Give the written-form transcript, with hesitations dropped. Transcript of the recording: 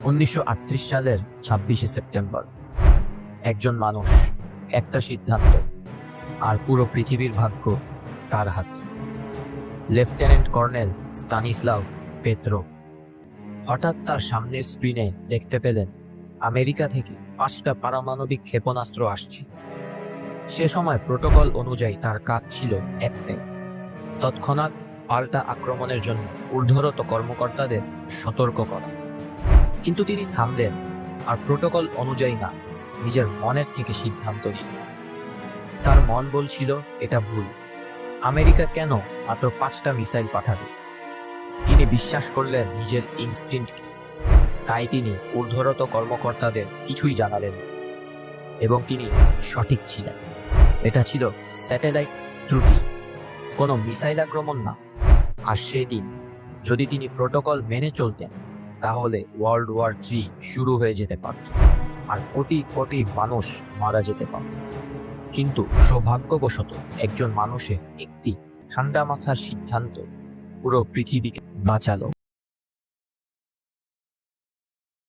1938 সালের 26শে সেপ্টেম্বর একজন মানুষ, একটা সিদ্ধান্ত, আর পুরো পৃথিবীর ভাগ্য তার হাতে। লেফটেন্যান্ট কর্নেল স্তানিস্লাভ পেত্রো হঠাৎ তার সামনের স্ক্রিনে দেখতে পেলেন আমেরিকা থেকে 5টা পারমাণবিক ক্ষেপণাস্ত্র আসছে। সে সময় প্রোটোকল অনুযায়ী তার কাজ ছিল একটাই, তৎক্ষণাৎ পাল্টা আক্রমণের জন্য ঊর্ধ্বরত কর্মকর্তাদের সতর্ক করা। কিন্তু তিনি থামলেন, আর প্রোটোকল অনুযায়ী না, নিজের মনের থেকে সিদ্ধান্ত নিলেন। তার মন বলছিল এটা ভুল, আমেরিকা কেন মাত্র 5টা মিসাইল পাঠাবে। তিনি বিশ্বাস করলেন নিজের ইনস্টিংক্টকে, তাই তিনি ঊর্ধ্বরত কর্মকর্তাদের কিছুই জানালেন না। এবং তিনি সঠিক ছিলেন, এটা ছিল স্যাটেলাইট ত্রুটি, কোনো মিসাইল আক্রমণ না। আর সেদিন যদি তিনি প্রোটোকল মেনে চলতেন, তাহলে ওয়ার্ল্ড ওয়ার 3 শুরু হয়ে যেতে পারত, আর কোটি কোটি মানুষ মারা যেতে পারত। কিন্তু সৌভাগ্যবশত একজন মানুষের একটি ঠান্ডা মাথার সিদ্ধান্ত পুরো পৃথিবীকে বাঁচালো।